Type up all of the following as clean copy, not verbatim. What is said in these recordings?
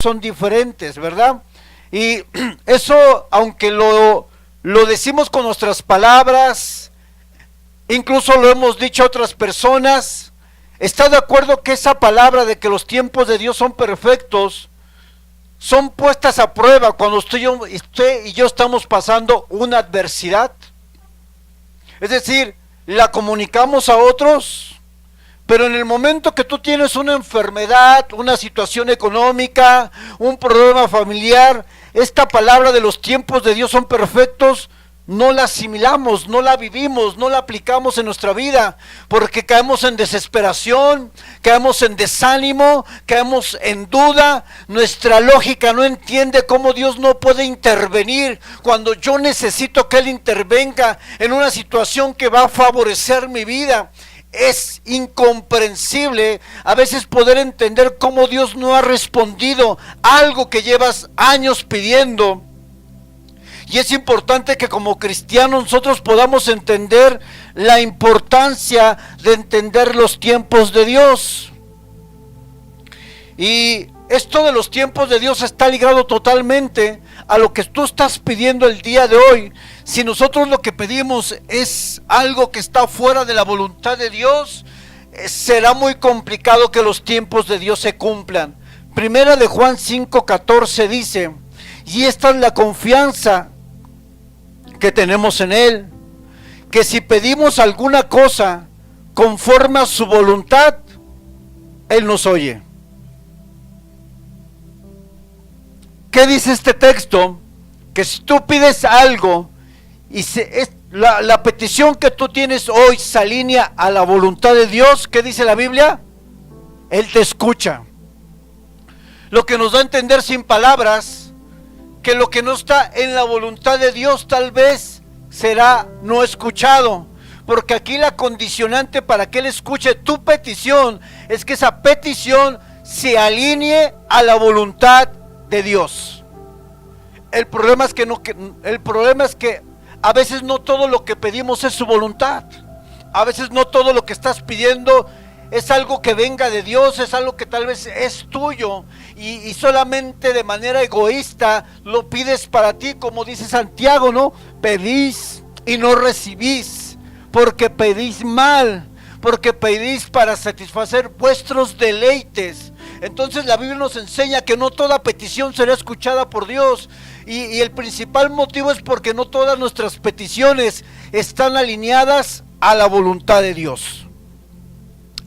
son diferentes, ¿verdad? Y eso, aunque lo decimos con nuestras palabras, incluso lo hemos dicho a otras personas, ¿está de acuerdo que esa palabra de que los tiempos de Dios son perfectos, son puestas a prueba cuando usted y yo estamos pasando una adversidad? Es decir, la comunicamos a otros, pero en el momento que tú tienes una enfermedad, una situación económica, un problema familiar, esta palabra de los tiempos de Dios son perfectos, no la asimilamos, no la vivimos, no la aplicamos en nuestra vida, porque caemos en desesperación, caemos en desánimo, caemos en duda. Nuestra lógica no entiende cómo Dios no puede intervenir cuando yo necesito que Él intervenga en una situación que va a favorecer mi vida. Es incomprensible a veces poder entender cómo Dios no ha respondido algo que llevas años pidiendo. Y es importante que como cristianos nosotros podamos entender la importancia de entender los tiempos de Dios. Y esto de los tiempos de Dios está ligado totalmente a lo que tú estás pidiendo el día de hoy. Si nosotros lo que pedimos es algo que está fuera de la voluntad de Dios, será muy complicado que los tiempos de Dios se cumplan. Primera de Juan 5:14 dice, y esta es la confianza que tenemos en Él, que si pedimos alguna cosa conforme a su voluntad, Él nos oye. ¿Qué dice este texto? Que si tú pides algo y la petición que tú tienes hoy se alinea a la voluntad de Dios, ¿qué dice la Biblia? Él te escucha. Lo que nos da a entender sin palabras que lo que no está en la voluntad de Dios tal vez será no escuchado, porque aquí la condicionante para que Él escuche tu petición es que esa petición se alinee a la voluntad de Dios. El problema es que a veces no todo lo que pedimos es su voluntad. A veces no todo lo que estás pidiendo es algo que venga de Dios, es algo que tal vez es tuyo y solamente de manera egoísta lo pides para ti, como dice Santiago, ¿no? Pedís y no recibís, porque pedís mal, porque pedís para satisfacer vuestros deleites. Entonces la Biblia nos enseña que no toda petición será escuchada por Dios y el principal motivo es porque no todas nuestras peticiones están alineadas a la voluntad de Dios.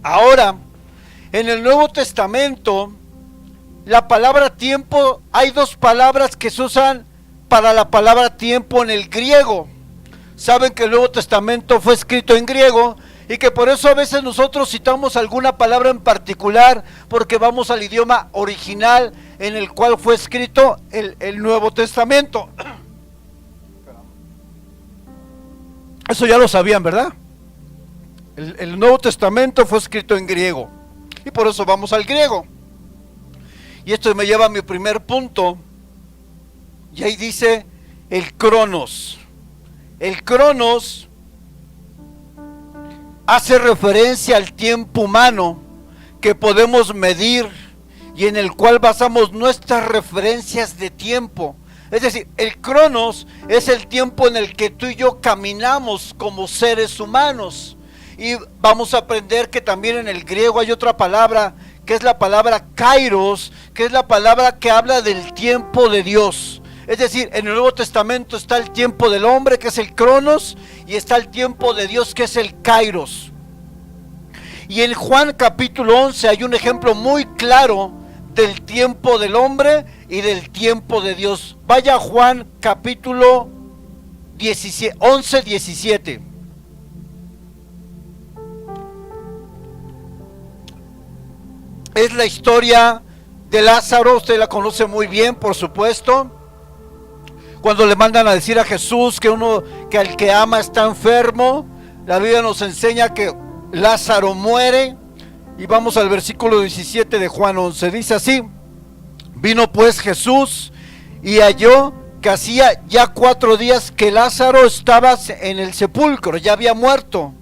Ahora, en el Nuevo Testamento, la palabra tiempo, hay dos palabras que se usan para la palabra tiempo en el griego. Saben que el Nuevo Testamento fue escrito en griego y que por eso a veces nosotros citamos alguna palabra en particular porque vamos al idioma original en el cual fue escrito el Nuevo Testamento. Eso ya lo sabían, ¿verdad? El Nuevo Testamento fue escrito en griego y por eso vamos al griego. Y esto me lleva a mi primer punto, y ahí dice el cronos. El cronos hace referencia al tiempo humano que podemos medir y en el cual basamos nuestras referencias de tiempo. Es decir, el cronos es el tiempo en el que tú y yo caminamos como seres humanos. Y vamos a aprender que también en el griego hay otra palabra, que es la palabra kairos, que es la palabra que habla del tiempo de Dios. Es decir, en el Nuevo Testamento está el tiempo del hombre, que es el cronos, y está el tiempo de Dios, que es el kairos. Y en Juan capítulo 11 hay un ejemplo muy claro del tiempo del hombre y del tiempo de Dios. Vaya a Juan capítulo 11, 17. Es la historia de Lázaro, usted la conoce muy bien, por supuesto. Cuando le mandan a decir a Jesús que al que ama está enfermo, la Biblia nos enseña que Lázaro muere. Y vamos al versículo 17 de Juan 11, dice así: vino pues Jesús y halló que hacía ya 4 días que Lázaro estaba en el sepulcro, ya había muerto.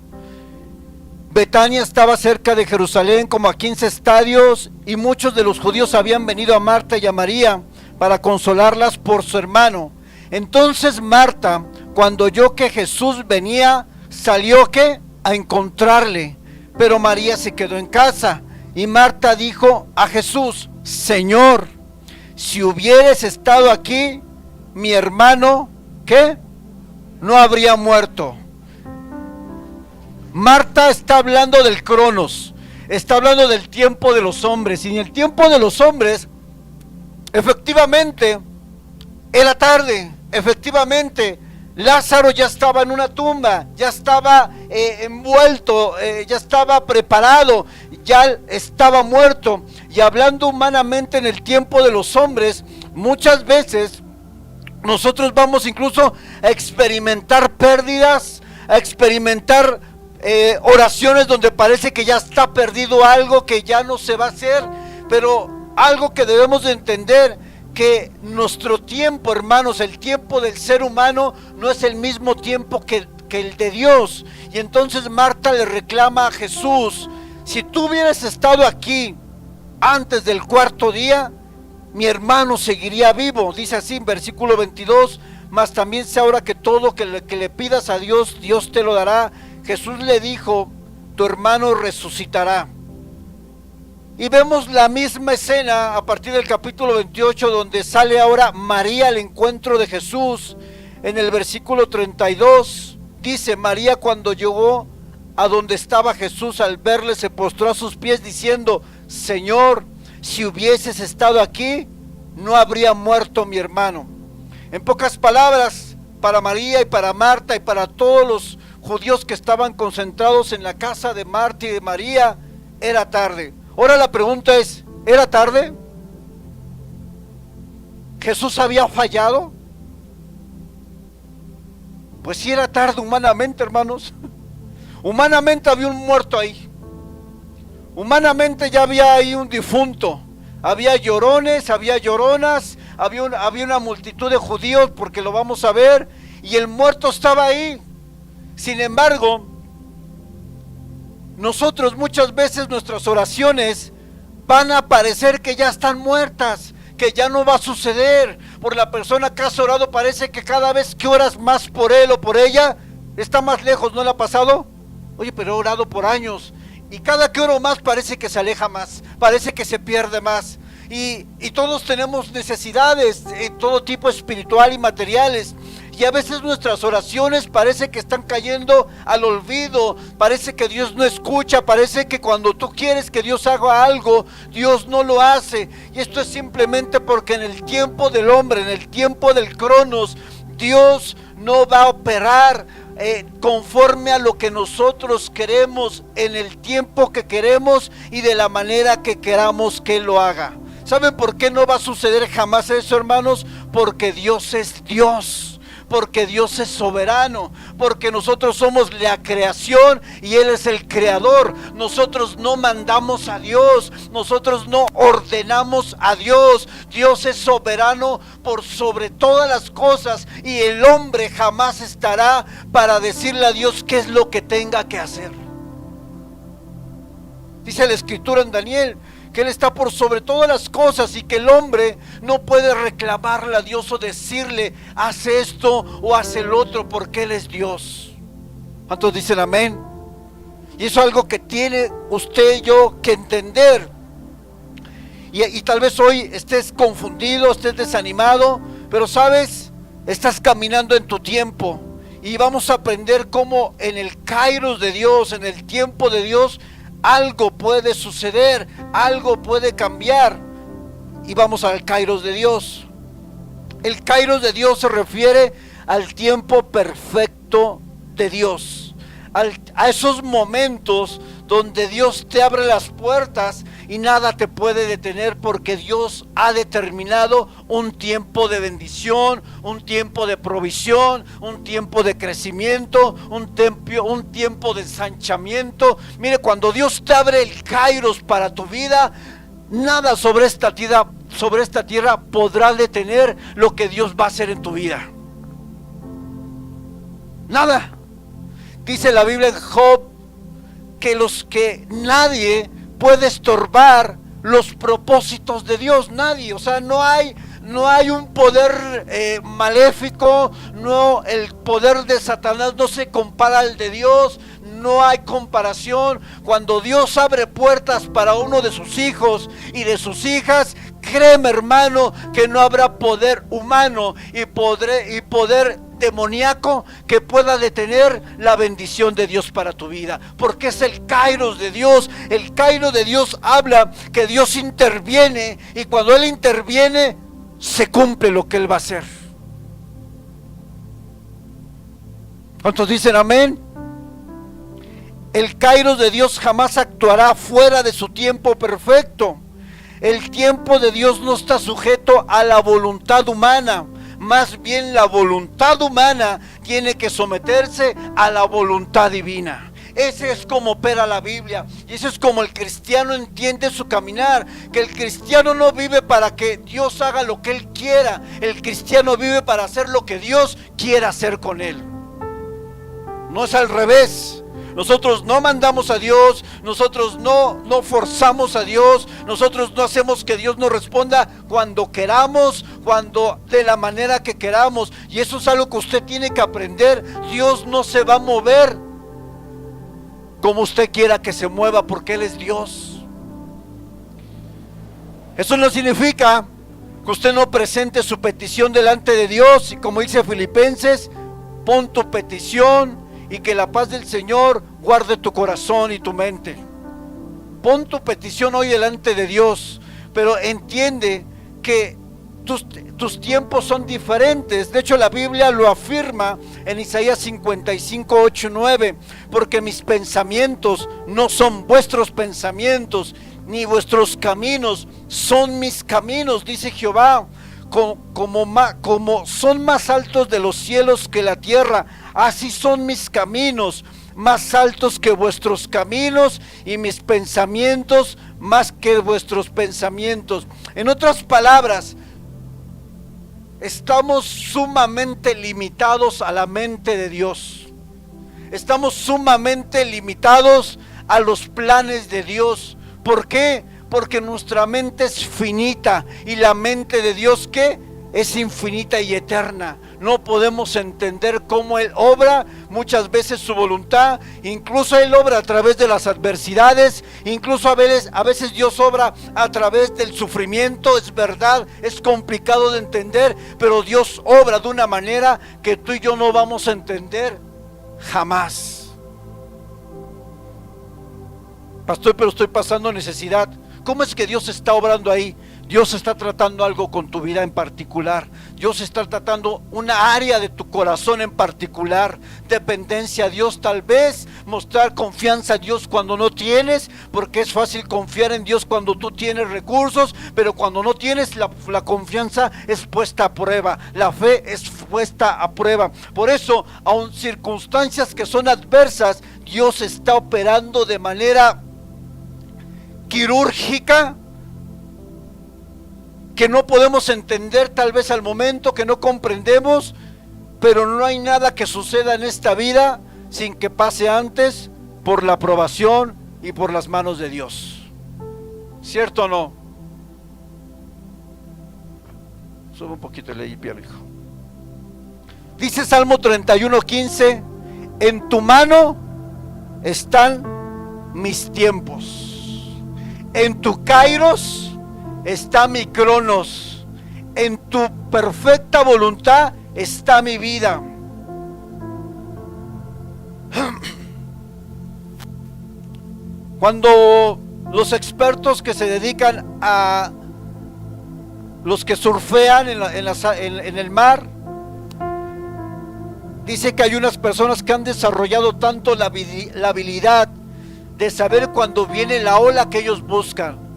Betania estaba cerca de Jerusalén, como a 15 estadios, y muchos de los judíos habían venido a Marta y a María para consolarlas por su hermano. Entonces Marta, cuando oyó que Jesús venía, salió ¿qué? A encontrarle, pero María se quedó en casa. Y Marta dijo a Jesús: Señor, si hubieras estado aquí, mi hermano, ¿qué? No habría muerto. Marta está hablando del Cronos, está hablando del tiempo de los hombres, y en el tiempo de los hombres, efectivamente, era tarde, efectivamente, Lázaro ya estaba en una tumba, ya estaba envuelto, ya estaba preparado, ya estaba muerto. Y hablando humanamente en el tiempo de los hombres, muchas veces nosotros vamos incluso a experimentar pérdidas, a experimentar oraciones donde parece que ya está perdido algo, que ya no se va a hacer. Pero algo que debemos de entender, que nuestro tiempo, hermanos, el tiempo del ser humano no es el mismo tiempo que el de Dios. Y entonces Marta le reclama a Jesús: si tú hubieras estado aquí antes del cuarto día, mi hermano seguiría vivo. Dice así en versículo 22: mas también sé ahora que todo que le pidas a Dios, Dios te lo dará. Jesús le dijo: tu hermano resucitará. Y vemos la misma escena a partir del capítulo 28, donde sale ahora María al encuentro de Jesús. En el versículo 32 dice: María, cuando llegó a donde estaba Jesús, al verle se postró a sus pies diciendo: Señor, si hubieses estado aquí, no habría muerto mi hermano. En pocas palabras, para María y para Marta y para todos los judíos que estaban concentrados en la casa de Marta y de María, era tarde. Ahora la pregunta es: ¿era tarde? ¿Jesús había fallado? Pues sí, era tarde humanamente, hermanos. Humanamente había un muerto ahí. Humanamente ya había ahí un difunto. Había llorones, había lloronas, había una multitud de judíos, porque lo vamos a ver, y el muerto estaba ahí. Sin embargo, nosotros muchas veces nuestras oraciones van a parecer que ya están muertas, que ya no va a suceder. Por la persona que has orado, parece que cada vez que oras más por él o por ella, está más lejos. ¿No le ha pasado? Oye, pero he orado por años, y cada que oro más parece que se aleja más, parece que se pierde más. Y todos tenemos necesidades de todo tipo, espiritual y materiales. Y a veces nuestras oraciones parece que están cayendo al olvido, parece que Dios no escucha, parece que cuando tú quieres que Dios haga algo, Dios no lo hace. Y esto es simplemente porque en el tiempo del hombre, en el tiempo del Cronos, Dios no va a operar conforme a lo que nosotros queremos, en el tiempo que queremos y de la manera que queramos que Él lo haga. ¿Saben por qué no va a suceder jamás eso, hermanos? Porque Dios es Dios, porque Dios es soberano, porque nosotros somos la creación y Él es el creador. Nosotros no mandamos a Dios, nosotros no ordenamos a Dios. Dios es soberano por sobre todas las cosas, y el hombre jamás estará para decirle a Dios qué es lo que tenga que hacer. Dice la Escritura en Daniel que Él está por sobre todas las cosas, y que el hombre no puede reclamarle a Dios o decirle: haz esto o haz el otro, porque Él es Dios. ¿Cuántos dicen amén? Y eso es algo que tiene usted y yo que entender. Y tal vez hoy estés confundido, estés desanimado, pero sabes, estás caminando en tu tiempo, y vamos a aprender cómo en el kairos de Dios, en el tiempo de Dios, algo puede suceder, algo puede cambiar. Y vamos al kairos de Dios. El kairos de Dios se refiere al tiempo perfecto de Dios, a esos momentos donde Dios te abre las puertas y nada te puede detener, porque Dios ha determinado un tiempo de bendición, un tiempo de provisión, un tiempo de crecimiento, un tiempo de ensanchamiento. Mire, cuando Dios te abre el kairos para tu vida, nada sobre esta tierra podrá detener lo que Dios va a hacer en tu vida. Nada. Dice la Biblia en Job que nadie puede estorbar los propósitos de Dios, nadie. O sea, no hay un poder maléfico, no, el poder de Satanás no se compara al de Dios, no hay comparación. Cuando Dios abre puertas para uno de sus hijos y de sus hijas, créeme, hermano, que no habrá poder humano y poder demoníaco que pueda detener la bendición de Dios para tu vida, porque es el Kairos de Dios. El Kairos de Dios habla que Dios interviene, y cuando Él interviene se cumple lo que Él va a hacer. ¿Cuántos dicen amén? El Kairos de Dios jamás actuará fuera de su tiempo perfecto. El tiempo de Dios no está sujeto a la voluntad humana. Más bien la voluntad humana tiene que someterse a la voluntad divina. Ese es como opera la Biblia, y eso es como el cristiano entiende su caminar. Que el cristiano no vive para que Dios haga lo que Él quiera. El cristiano vive para hacer lo que Dios quiera hacer con él. No es al revés. Nosotros no mandamos a Dios, nosotros no forzamos a Dios, nosotros no hacemos que Dios nos responda cuando queramos, cuando de la manera que queramos. Y eso es algo que usted tiene que aprender. Dios no se va a mover como usted quiera que se mueva, porque Él es Dios. Eso no significa que usted no presente su petición delante de Dios, y como dice Filipenses, pon tu petición y que la paz del Señor guarde tu corazón y tu mente. Pon tu petición hoy delante de Dios, pero entiende que tus tiempos son diferentes. De hecho, la Biblia lo afirma en Isaías 55, 8, 9, porque mis pensamientos no son vuestros pensamientos, ni vuestros caminos son mis caminos, dice Jehová. Como son más altos de los cielos que la tierra, así son mis caminos, más altos que vuestros caminos, y mis pensamientos más que vuestros pensamientos. En otras palabras, estamos sumamente limitados a la mente de Dios. Estamos sumamente limitados a los planes de Dios. ¿Por qué? Porque nuestra mente es finita, y la mente de Dios, ¿qué? Es infinita y eterna. No podemos entender cómo Él obra muchas veces su voluntad. Incluso Él obra a través de las adversidades, incluso a veces Dios obra a través del sufrimiento. Es verdad, es complicado de entender, pero Dios obra de una manera que tú y yo no vamos a entender jamás. Pastor, pero estoy pasando necesidad. ¿Cómo es que Dios está obrando ahí? Dios está tratando algo con tu vida en particular. Dios está tratando una área de tu corazón en particular. Dependencia a Dios, tal vez mostrar confianza a Dios cuando no tienes, porque es fácil confiar en Dios cuando tú tienes recursos, pero cuando no tienes, la confianza es puesta a prueba, la fe es puesta a prueba. Por eso, aun circunstancias que son adversas, Dios está operando de manera quirúrgica, que no podemos entender tal vez al momento, que no comprendemos, pero no hay nada que suceda en esta vida sin que pase antes por la aprobación y por las manos de Dios. ¿Cierto o no? Sube un poquito el limpia, hijo. Dice Salmo 31:15: en tu mano están mis tiempos, en tu kairos está mi cronos, en tu perfecta voluntad está mi vida. Cuando los expertos que se dedican a los que surfean en el mar, dice que hay unas personas que han desarrollado tanto la habilidad de saber cuando viene la ola que ellos buscan.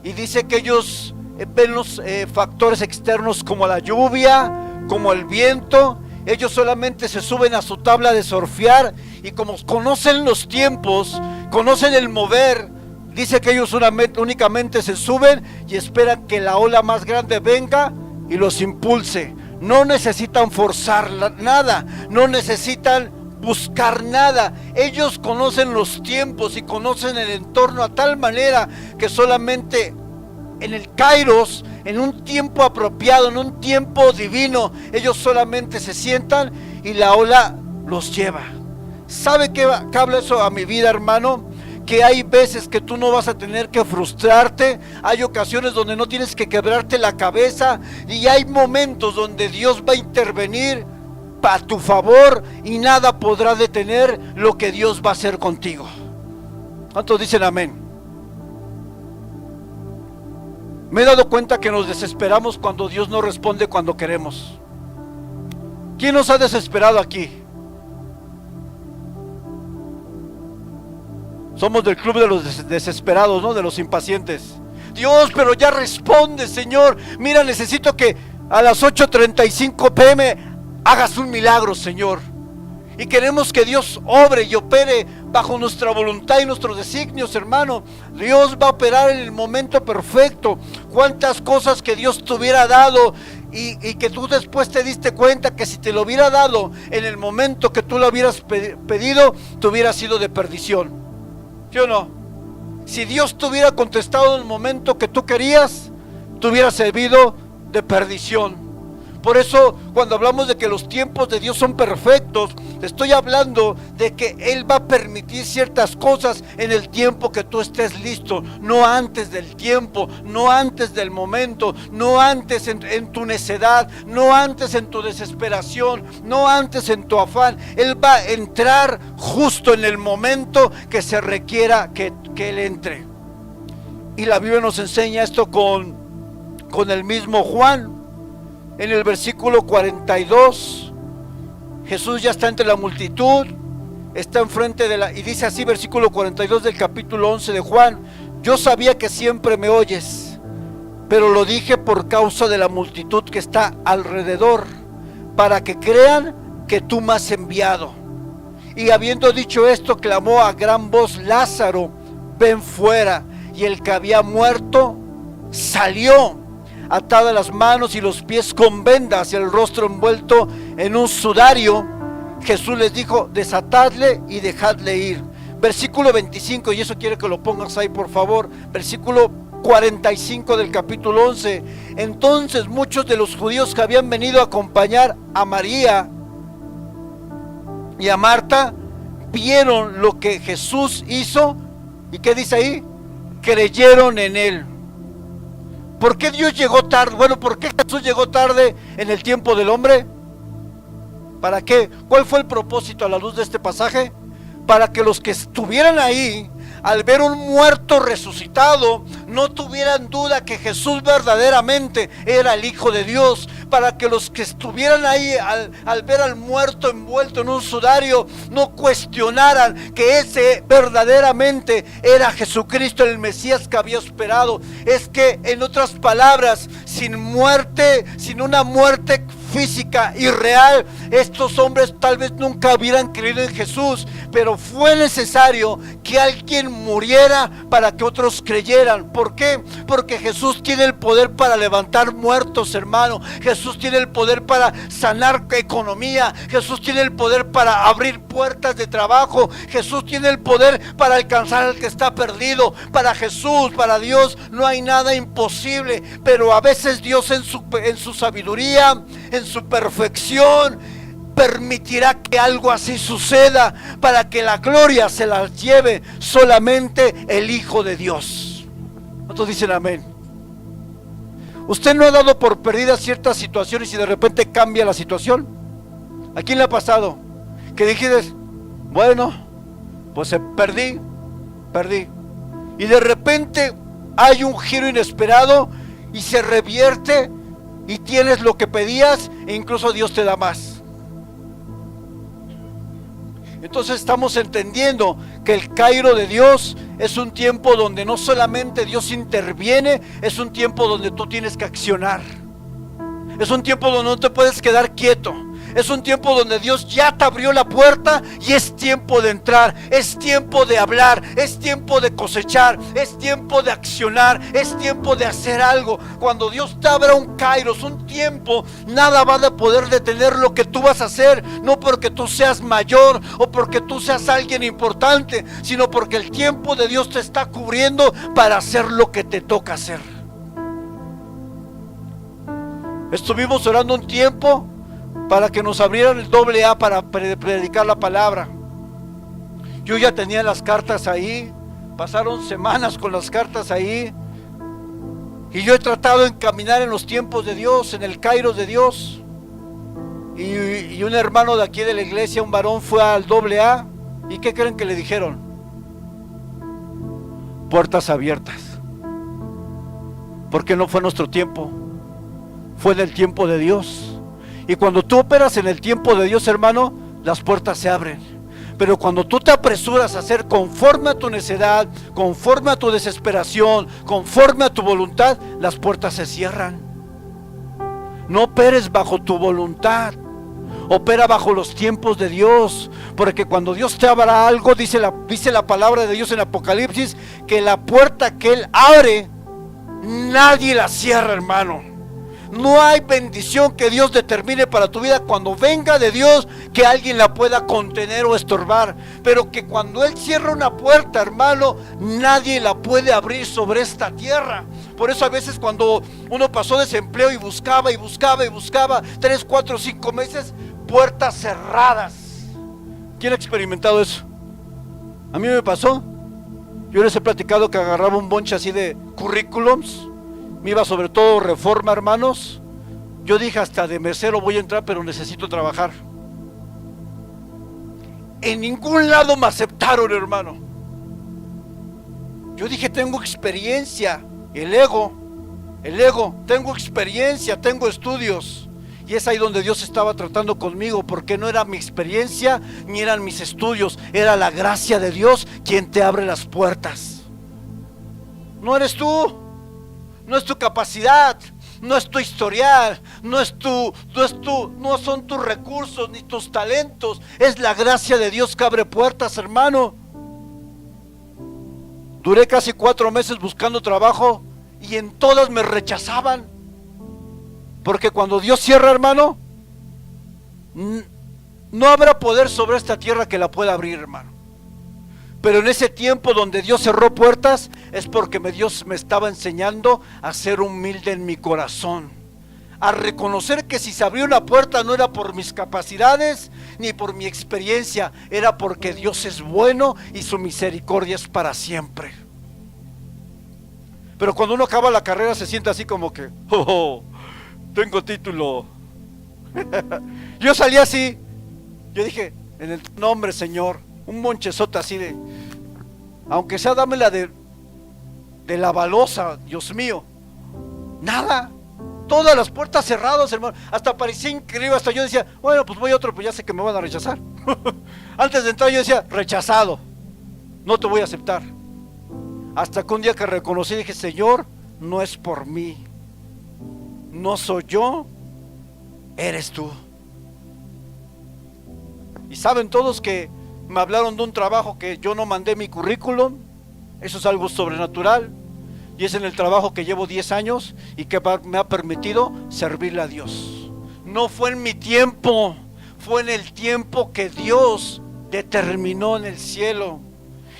Y dice que ellos ven los factores externos como la lluvia, como el viento. Ellos solamente se suben a su tabla de surfear, y como conocen los tiempos, conocen el mover, dice que ellos únicamente se suben y esperan que la ola más grande venga y los impulse. No necesitan forzar nada, no necesitan buscar nada. Ellos conocen los tiempos y conocen el entorno a tal manera que solamente en el Kairos, en un tiempo apropiado, en un tiempo divino, ellos solamente se sientan y la ola los lleva. ¿Sabe qué habla eso a mi vida, hermano? Que hay veces que tú no vas a tener que frustrarte, hay ocasiones donde no tienes que quebrarte la cabeza, y hay momentos donde Dios va a intervenir a tu favor y nada podrá detener lo que Dios va a hacer contigo. ¿Cuántos dicen amén? Me he dado cuenta que nos desesperamos cuando Dios no responde cuando queremos. ¿Quién nos ha desesperado aquí? Somos del club de los desesperados, ¿no? De los impacientes. Dios, pero ya responde, Señor. Mira, necesito que a las 8:35 p.m. hagas un milagro, Señor. Y queremos que Dios obre y opere bajo nuestra voluntad y nuestros designios, hermano. Dios va a operar en el momento perfecto. Cuántas cosas que Dios te hubiera dado y que tú después te diste cuenta que si te lo hubiera dado en el momento que tú lo hubieras pedido, te hubiera sido de perdición. ¿Sí o no? Si Dios te hubiera contestado en el momento que tú querías, te hubiera servido de perdición. Por eso, cuando hablamos de que los tiempos de Dios son perfectos, estoy hablando de que Él va a permitir ciertas cosas en el tiempo que tú estés listo, no antes del tiempo, no antes del momento, no antes en tu necedad, no antes en tu desesperación, no antes en tu afán. Él va a entrar justo en el momento que se requiera que Él entre. Y la Biblia nos enseña esto con el mismo Juan. En el versículo 42, Jesús ya está entre la multitud, está enfrente y dice así, versículo 42 del capítulo 11 de Juan: yo sabía que siempre me oyes, pero lo dije por causa de la multitud que está alrededor, para que crean que tú me has enviado. Y habiendo dicho esto, clamó a gran voz: Lázaro, ven fuera. Y el que había muerto salió, atadas las manos y los pies con vendas y el rostro envuelto en un sudario. Jesús les dijo: desatadle y dejadle ir. Versículo 25, y eso quiero que lo pongas ahí, por favor. Versículo 45 del capítulo 11. Entonces muchos de los judíos que habían venido a acompañar a María y a Marta vieron lo que Jesús hizo. ¿Y qué dice ahí? Creyeron en Él. ¿Por qué Dios llegó tarde? Bueno, ¿por qué Jesús llegó tarde en el tiempo del hombre? ¿Para qué? ¿Cuál fue el propósito a la luz de este pasaje? Para que los que estuvieran ahí, al ver un muerto resucitado, no tuvieran duda que Jesús verdaderamente era el Hijo de Dios. Para que los que estuvieran ahí al ver al muerto envuelto en un sudario, no cuestionaran que ese verdaderamente era Jesucristo, el Mesías que había esperado. Es que, en otras palabras, sin muerte, sin una muerte física y real, estos hombres tal vez nunca hubieran creído en Jesús, pero fue necesario que alguien muriera para que otros creyeran. ¿Por qué? Porque Jesús tiene el poder para levantar muertos, hermano. Jesús tiene el poder para sanar economía. Jesús tiene el poder para abrir puertas de trabajo. Jesús tiene el poder para alcanzar al que está perdido. Para Jesús, para Dios, no hay nada imposible. Pero a veces Dios en su sabiduría, en su perfección, permitirá que algo así suceda para que la gloria se la lleve solamente el Hijo de Dios. ¿Cuántos dicen amén? ¿Usted no ha dado por perdida ciertas situaciones y de repente cambia la situación? ¿A quién le ha pasado? Que dijiste, bueno, pues perdí. Y de repente hay un giro inesperado y se revierte y tienes lo que pedías e incluso Dios te da más. Entonces estamos entendiendo que el Cairo de Dios es un tiempo donde no solamente Dios interviene, es un tiempo donde tú tienes que accionar. Es un tiempo donde no te puedes quedar quieto. Es un tiempo donde Dios ya te abrió la puerta y es tiempo de entrar, es tiempo de hablar, es tiempo de cosechar, es tiempo de accionar, es tiempo de hacer algo. Cuando Dios te abra un kairos, un tiempo, nada va a poder detener lo que tú vas a hacer, no porque tú seas mayor o porque tú seas alguien importante, sino porque el tiempo de Dios te está cubriendo para hacer lo que te toca hacer. Estuvimos orando un tiempo para que nos abrieran el AA para predicar la palabra. Yo ya tenía las cartas ahí, pasaron semanas con las cartas ahí, y yo he tratado de encaminar en los tiempos de Dios, en el kairos de Dios. Y un hermano de aquí de la iglesia, un varón, fue al AA, ¿y qué creen que le dijeron? Puertas abiertas. Porque no fue nuestro tiempo, fue en el tiempo de Dios. Y cuando tú operas en el tiempo de Dios, hermano, las puertas se abren. Pero cuando tú te apresuras a hacer conforme a tu necedad, conforme a tu desesperación, conforme a tu voluntad, las puertas se cierran. No operes bajo tu voluntad, opera bajo los tiempos de Dios, porque cuando Dios te abra algo, dice la palabra de Dios en Apocalipsis, que la puerta que Él abre, nadie la cierra, hermano. No hay bendición que Dios determine para tu vida cuando venga de Dios que alguien la pueda contener o estorbar. Pero que cuando Él cierra una puerta, hermano, nadie la puede abrir sobre esta tierra. Por eso a veces cuando uno pasó desempleo y buscaba 3, 4, 5 meses, puertas cerradas. ¿Quién ha experimentado eso? A mí me pasó. Yo les he platicado que agarraba un bonche así de currículums. Me iba sobre todo Reforma, hermanos. Yo dije, hasta de mesero voy a entrar, pero necesito trabajar. En ningún lado me aceptaron, hermano. Yo dije, tengo experiencia. El ego, tengo experiencia, tengo estudios. Y es ahí donde Dios estaba tratando conmigo, porque no era mi experiencia ni eran mis estudios, era la gracia de Dios quien te abre las puertas. No eres tú. No es tu capacidad, no es tu historial, no son tus recursos ni tus talentos, es la gracia de Dios que abre puertas, hermano. Duré casi 4 meses buscando trabajo y en todas me rechazaban, porque cuando Dios cierra, hermano, no habrá poder sobre esta tierra que la pueda abrir, hermano. Pero en ese tiempo donde Dios cerró puertas, es porque Dios me estaba enseñando a ser humilde en mi corazón, a reconocer que si se abrió una puerta no era por mis capacidades ni por mi experiencia, era porque Dios es bueno y su misericordia es para siempre. Pero cuando uno acaba la carrera se siente así como que, tengo título. Yo salí así, yo dije, en el nombre, Señor, un monchezota así de, aunque sea dámela de la balosa, Dios mío. Nada, todas las puertas cerradas, hermano. Hasta parecía increíble, hasta yo decía, bueno, pues voy a otro, pues ya sé que me van a rechazar. Antes de entrar yo decía, rechazado, no te voy a aceptar. Hasta que un día que reconocí, dije, Señor, no es por mí, no soy yo, eres tú. Y saben todos que me hablaron de un trabajo que yo no mandé mi currículum. Eso es algo sobrenatural. Y es en el trabajo que llevo 10 años y que me ha permitido servirle a Dios. No fue en mi tiempo, fue en el tiempo que Dios determinó en el cielo.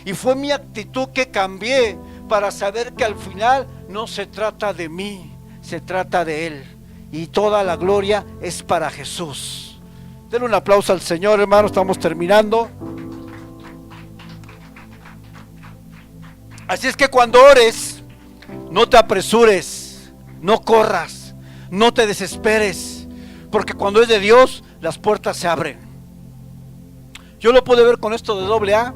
Y fue mi actitud que cambié para saber que al final no se trata de mí, se trata de Él. Y toda la gloria es para Jesús. Denle un aplauso al Señor, hermano, estamos terminando. Así es que cuando ores, no te apresures, no corras, no te desesperes, porque cuando es de Dios, las puertas se abren. Yo lo pude ver con esto de AA,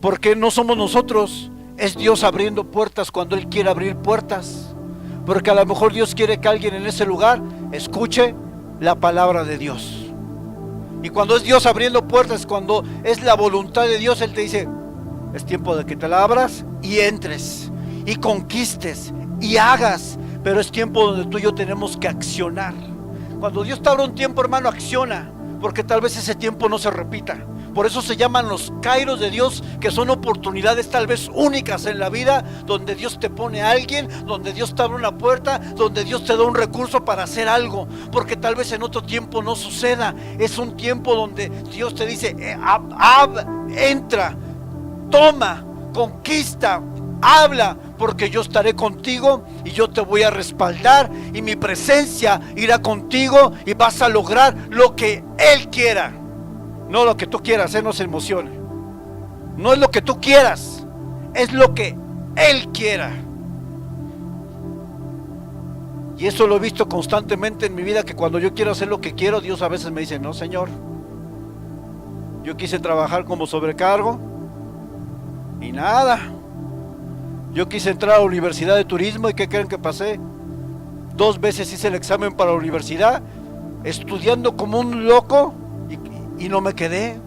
porque no somos nosotros, es Dios abriendo puertas cuando Él quiere abrir puertas, porque a lo mejor Dios quiere que alguien en ese lugar escuche la palabra de Dios. Y cuando es Dios abriendo puertas, cuando es la voluntad de Dios, Él te dice, es tiempo de que te la abras y entres y conquistes y hagas, pero es tiempo donde tú y yo tenemos que accionar, Cuando Dios te abre un tiempo, hermano, acciona, porque tal vez ese tiempo no se repita. Por eso se llaman los kairos de Dios, que son oportunidades tal vez únicas en la vida, donde Dios te pone a alguien, donde Dios te abre una puerta, donde Dios te da un recurso para hacer algo, porque tal vez en otro tiempo no suceda. Es un tiempo donde Dios te dice, entra, toma, conquista, habla, porque yo estaré contigo y yo te voy a respaldar, y mi presencia irá contigo y vas a lograr lo que Él quiera. No lo que tú quieras, no se emocione. No es lo que tú quieras, es lo que Él quiera. Y eso lo he visto constantemente en mi vida, que cuando yo quiero hacer lo que quiero, Dios a veces me dice, no, Señor. Yo quise trabajar como sobrecargo y nada. Yo quise entrar a la universidad de turismo, y ¿qué creen que pasé? 2 veces hice el examen para la universidad, estudiando como un loco, y no me quedé.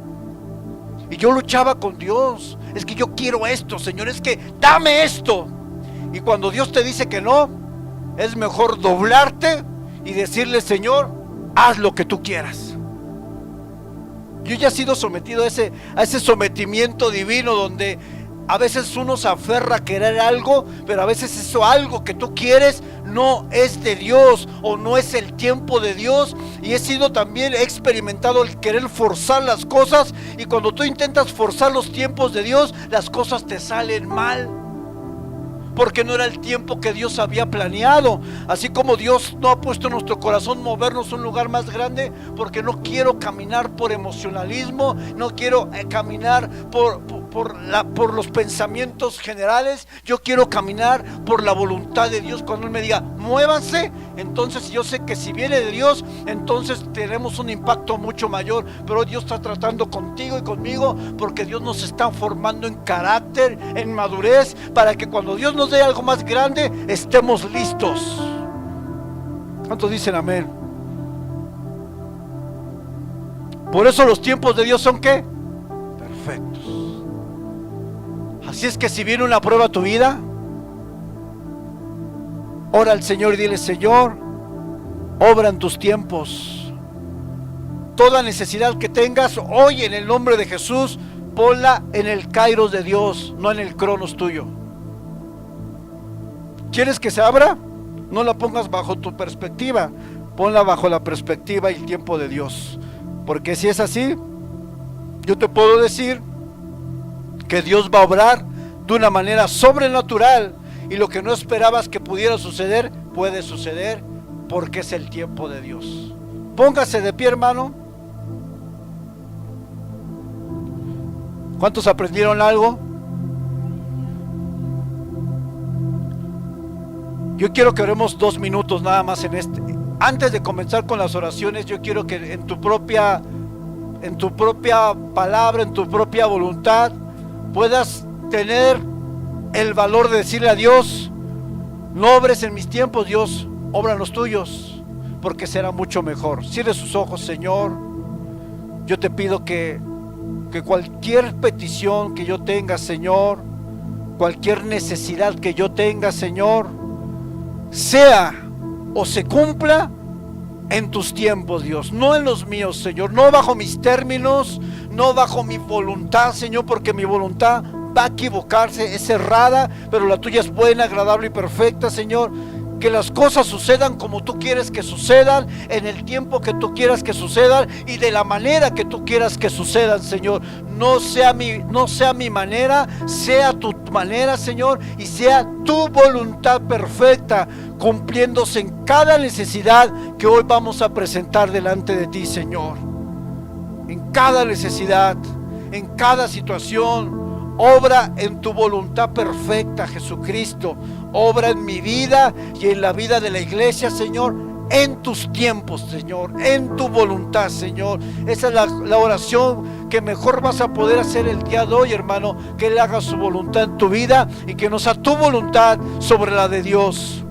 Y yo luchaba con Dios, es que yo quiero esto, Señor, es que dame esto. Y cuando Dios te dice que no, es mejor doblarte y decirle, Señor, haz lo que tú quieras. Yo ya he sido sometido a ese sometimiento divino, donde a veces uno se aferra a querer algo, pero a veces eso algo que tú quieres no es de Dios, o no es el tiempo de Dios. Y he experimentado el querer forzar las cosas, y cuando tú intentas forzar los tiempos de Dios, las cosas te salen mal, porque no era el tiempo que Dios había planeado. Así como Dios no ha puesto en nuestro corazón movernos a un lugar más grande, porque no quiero caminar por emocionalismo, no quiero caminar por los pensamientos generales. Yo quiero caminar por la voluntad de Dios. Cuando Él me diga, muévanse, entonces yo sé que si viene de Dios, entonces tenemos un impacto mucho mayor. Pero Dios está tratando contigo y conmigo, porque Dios nos está formando en carácter, en madurez, para que cuando Dios nos dé algo más grande, estemos listos. ¿Cuántos dicen amén? Por eso los tiempos de Dios son ¿qué? Perfectos. Así es que si viene una prueba a tu vida, ora al Señor y dile, Señor, obra en tus tiempos. Toda necesidad que tengas hoy, en el nombre de Jesús, ponla en el kairos de Dios, no en el cronos tuyo. ¿Quieres que se abra? No la pongas bajo tu perspectiva, ponla bajo la perspectiva y el tiempo de Dios. Porque si es así, yo te puedo decir que Dios va a obrar de una manera sobrenatural, y lo que no esperabas que pudiera suceder, puede suceder, porque es el tiempo de Dios. Póngase de pie, hermano. ¿Cuántos aprendieron algo? Yo quiero que oremos 2 minutos nada más en este. Antes de comenzar con las oraciones, yo quiero que en tu propia palabra, en tu propia voluntad, puedas tener el valor de decirle a Dios, no obres en mis tiempos, Dios, obra en los tuyos, porque será mucho mejor. Cierre sus ojos, Señor. Yo te pido que cualquier petición que yo tenga, Señor, cualquier necesidad que yo tenga, Señor, sea o se cumpla en tus tiempos, Dios, no en los míos, Señor, no bajo mis términos, no bajo mi voluntad, Señor, porque mi voluntad va a equivocarse, es errada, pero la tuya es buena, agradable y perfecta, Señor. Que las cosas sucedan como tú quieres que sucedan, en el tiempo que tú quieras que sucedan, y de la manera que tú quieras que sucedan, Señor. No sea mi manera, sea tu manera, Señor, y sea tu voluntad perfecta, cumpliéndose en cada necesidad que hoy vamos a presentar delante de ti, Señor. En cada necesidad, en cada situación, obra en tu voluntad perfecta, Jesucristo. Obra en mi vida y en la vida de la iglesia, Señor, en tus tiempos, Señor, en tu voluntad, Señor. Esa es la oración que mejor vas a poder hacer el día de hoy, hermano. Que Él haga su voluntad en tu vida y que no sea tu voluntad sobre la de Dios.